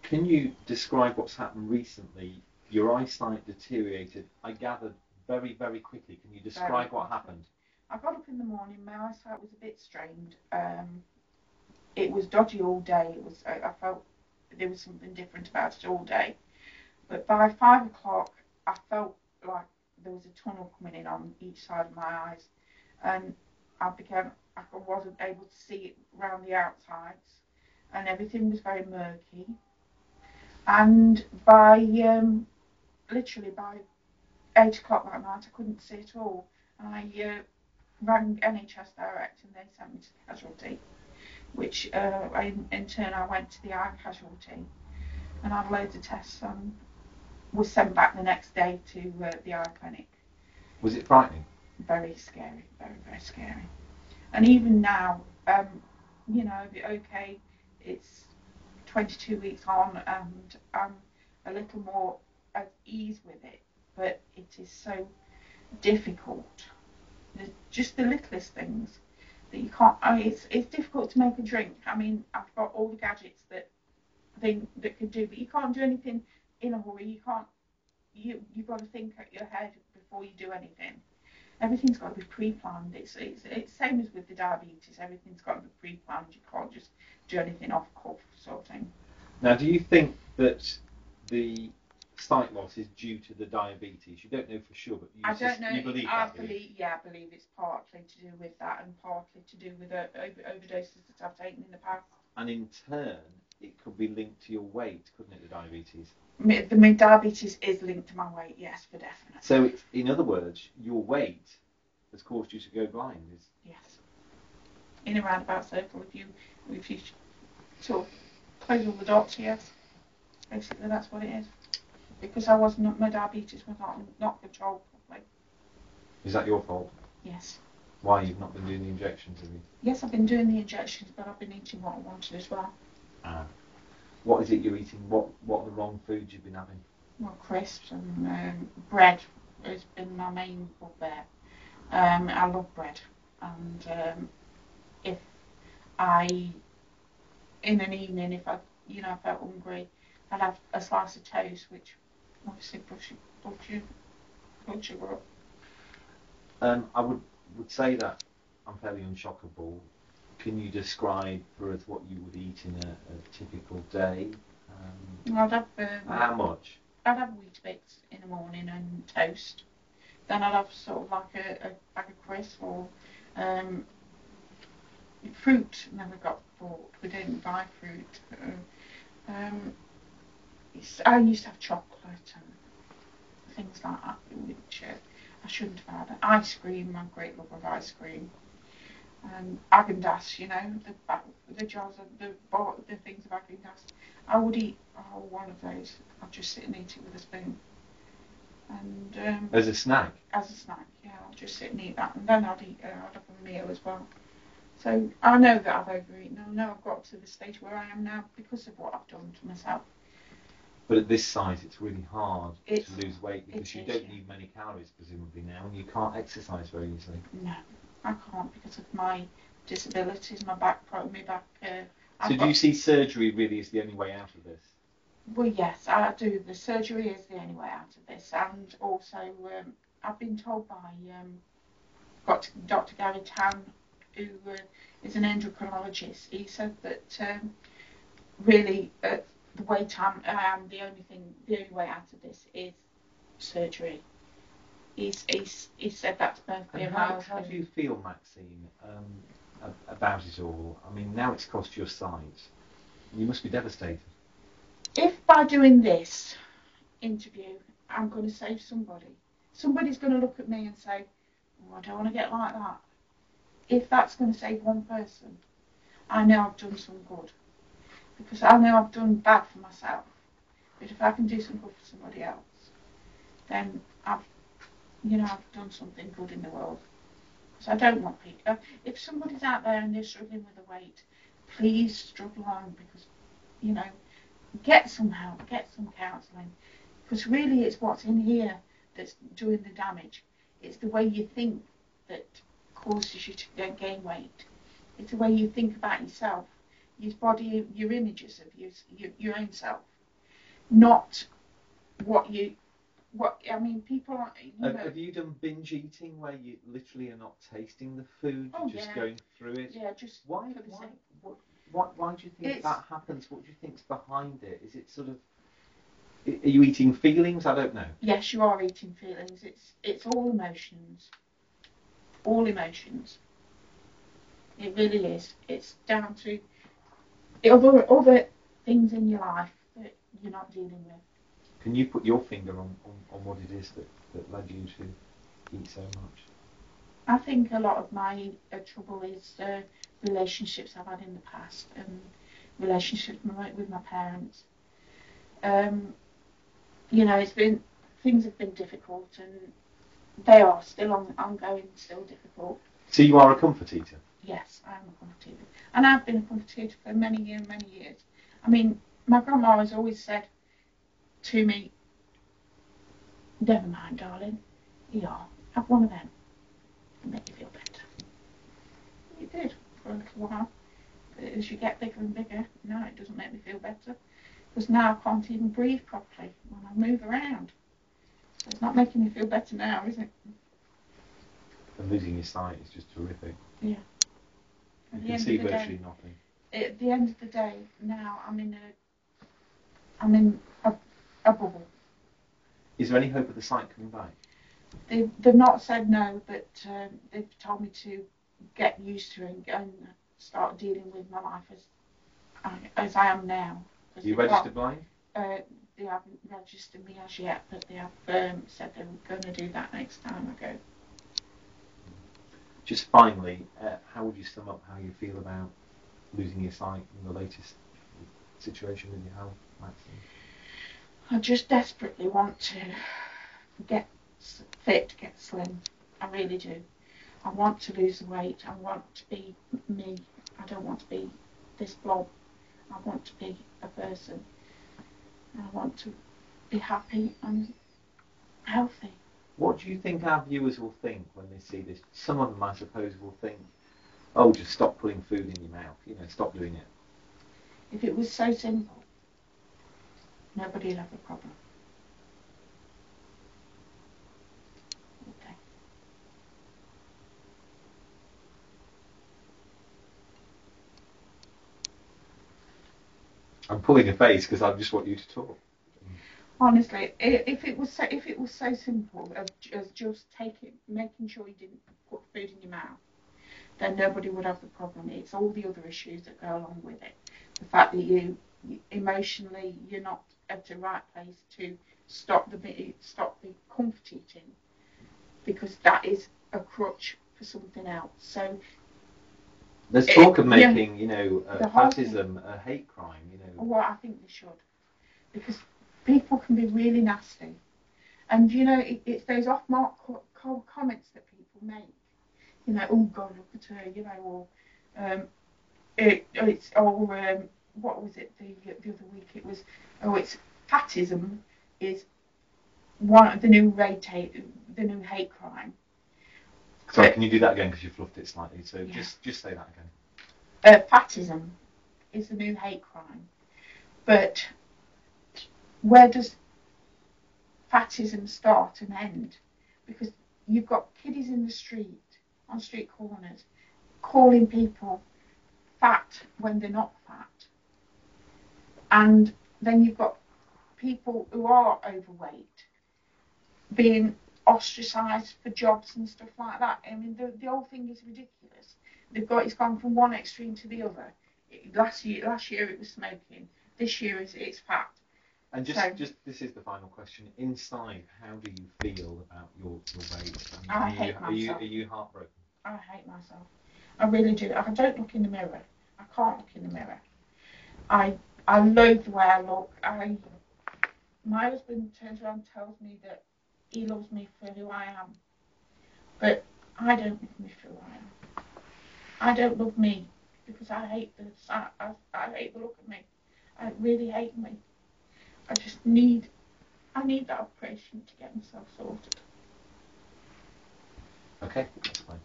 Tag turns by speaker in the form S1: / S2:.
S1: Can you describe what's happened recently? Your eyesight deteriorated, I gathered, very, very quickly. Can you describe what happened?
S2: I got up in the morning, my eyesight was a bit strained. It was dodgy all day. I felt there was something different about it all day. But by 5 o'clock, I felt like there was a tunnel coming in on each side of my eyes, and I wasn't able to see it around the outsides, and everything was very murky. And by literally by 8 o'clock that night, I couldn't see at all. And I rang NHS Direct, and they sent me to the casualty, which in turn I went to the eye casualty and had loads of tests and was sent back the next day to the eye clinic.
S1: Was it frightening?
S2: Very scary, very, very scary. And even now, okay, it's 22 weeks on and I'm a little more at ease with it, but it is so difficult. Just the littlest things that you can't. It's difficult to make a drink. I mean, I've got all the gadgets that could do, but you can't do anything in a hurry. You can't. You've got to think at your head before you do anything. Everything's got to be pre-planned. It's same as with the diabetes. Everything's got to be pre-planned. You can't just do anything off cuff sort of thing.
S1: Now, do you think that the sight loss is due to the diabetes? You don't know for sure, but
S2: I don't know.
S1: You believe
S2: I
S1: that?
S2: believe it's partly to do with that and partly to do with overdoses that I've taken in the past.
S1: And in turn, it could be linked to your weight, couldn't it, the diabetes?
S2: My diabetes is linked to my weight, yes, for definite.
S1: So, in other words, your weight has caused you to go blind?
S2: Yes. In a roundabout circle, if you sort of close all the dots, yes. Basically, that's what it is. Because my diabetes was not controlled properly.
S1: Is that your fault?
S2: Yes.
S1: Why? You've not been doing the injections, have you?
S2: Yes, I've been doing the injections, but I've been eating what I wanted as well.
S1: What is it you're eating? What are the wrong foods you've been having?
S2: Well, crisps and bread has been my main bugbear. I love bread, and if in an evening, if I felt hungry, I'd have a slice of toast, which obviously blood sugar up.
S1: I would say that I'm fairly unshockable. Can you describe for us what you would eat in a typical day?
S2: I'd have
S1: how much?
S2: I'd have Weetabix in the morning and toast. Then I'd have sort of like a bag of crisps or fruit. Never got bought. We didn't buy fruit. I used to have chocolate and things like that, which I shouldn't have had. Ice cream. I'm a great lover of ice cream. And Häagen-Dazs, the jars of the things of Häagen-Dazs. I would eat a whole one of those. I'd just sit and eat it with a spoon. And
S1: as a snack?
S2: As a snack, yeah. I'll just sit and eat that, and then I'd have a meal as well. So I know that I've overeaten. I know I've got to the stage where I am now because of what I've done to myself.
S1: But at this size, it's really hard to lose weight because you don't need many calories, presumably, now, and you can't exercise very easily.
S2: No, I can't because of my disabilities, my back.
S1: So do you see surgery really as the only way out of this?
S2: Well, yes, I do. The surgery is the only way out of this, and also I've been told by Dr. Gary Tan, who is an endocrinologist. He said that really the way I am, the only way out of this is surgery. He said that's perfectly.
S1: And how do you feel, Maxine, about it all? I mean, now it's cost your sight. You must be devastated.
S2: If by doing this interview, I'm going to save somebody's going to look at me and say, oh, I don't want to get like that. If that's going to save one person, I know I've done some good. Because I know I've done bad for myself. But if I can do some good for somebody else, then I've done something good in the world. Because I don't want people. If somebody's out there and they're struggling with a weight, please struggle on because, get some help, get some counselling. Because really it's what's in here that's doing the damage. It's the way you think that causes you to gain weight. It's the way you think about yourself, your body, your images of your own self. not what I mean, people are,
S1: Have you done binge eating where you literally are not tasting the food, you're just going through it?
S2: Yeah, just
S1: why
S2: for the sake.
S1: Why do you think that happens? What do you think's behind it? Is it sort of, are you eating feelings? I don't know.
S2: Yes, you are eating feelings. It's all emotions. All emotions. It really is. It's down to other things in your life that you're not dealing with.
S1: Can you put your finger on what it is that led you to eat so much?
S2: I think a lot of my trouble is relationships I've had in the past and relationships with my parents. Things have been difficult and they are still ongoing, still difficult.
S1: So you are a comfort eater?
S2: Yes, I am a comfort eater. And I've been a comfort eater for many years. I mean, my grandma has always said to me, never mind, darling, have one of them. It'll make you feel better. It did for a little while. But as you get bigger and bigger, no, it doesn't make me feel better. Because now I can't even breathe properly when I move around. So it's not making me feel better now, is it?
S1: And losing your sight is just horrific.
S2: Yeah.
S1: You can see virtually nothing.
S2: At the end of the day, now I'm in a bubble.
S1: Is there any hope of the sight coming back?
S2: They've not said no, but they've told me to get used to it and start dealing with my life as I am now.
S1: Are you registered blind?
S2: They haven't registered me as yet, but they have said they were going to do that next time I go.
S1: Just finally, how would you sum up how you feel about losing your sight in the latest situation with your health, Maxine?
S2: I just desperately want to get fit, get slim. I really do. I want to lose the weight. I want to be me. I don't want to be this blob. I want to be a person. I want to be happy and healthy.
S1: What do you think our viewers will think when they see this? Some of them, I suppose, will think, oh, just stop putting food in your mouth. Stop doing it.
S2: If it was so simple, nobody would have a problem. Okay.
S1: I'm pulling a face because I just want you to talk.
S2: Honestly, if it was so simple as just making sure you didn't put food in your mouth, then nobody would have the problem. It's all the other issues that go along with it. The fact that you emotionally you're not at the right place to stop the comfort eating, because that is a crutch for something else. So
S1: there's talk of making fascism a hate crime.
S2: Well, I think they should, because people can be really nasty, and it's those off-mark comments that people make. Oh God, look at her. Or what was it the other week? It was it's fascism is one of the new hate crime.
S1: Sorry, can you do that again because you fluffed it slightly? So yeah. just say that
S2: again. Fascism is the new hate crime, but where does fascism start and end? Because you've got kiddies in the street, on street corners, calling people fat when they're not fat. And then you've got people who are overweight being ostracised for jobs and stuff like that. I mean, the whole thing is ridiculous. It's gone from one extreme to the other. Last year it was smoking. This year it's fat.
S1: And just this is the final question. Inside, how do you feel about your weight?
S2: I hate myself.
S1: Are you heartbroken?
S2: I hate myself. I really do. I don't look in the mirror. I can't look in the mirror. I loathe the way I look. My husband turns around and tells me that he loves me for who I am, but I don't love me for who I am. I don't love me because I hate I hate the look of me. I really hate me. I need that operation to get myself sorted.
S1: Okay, that's fine.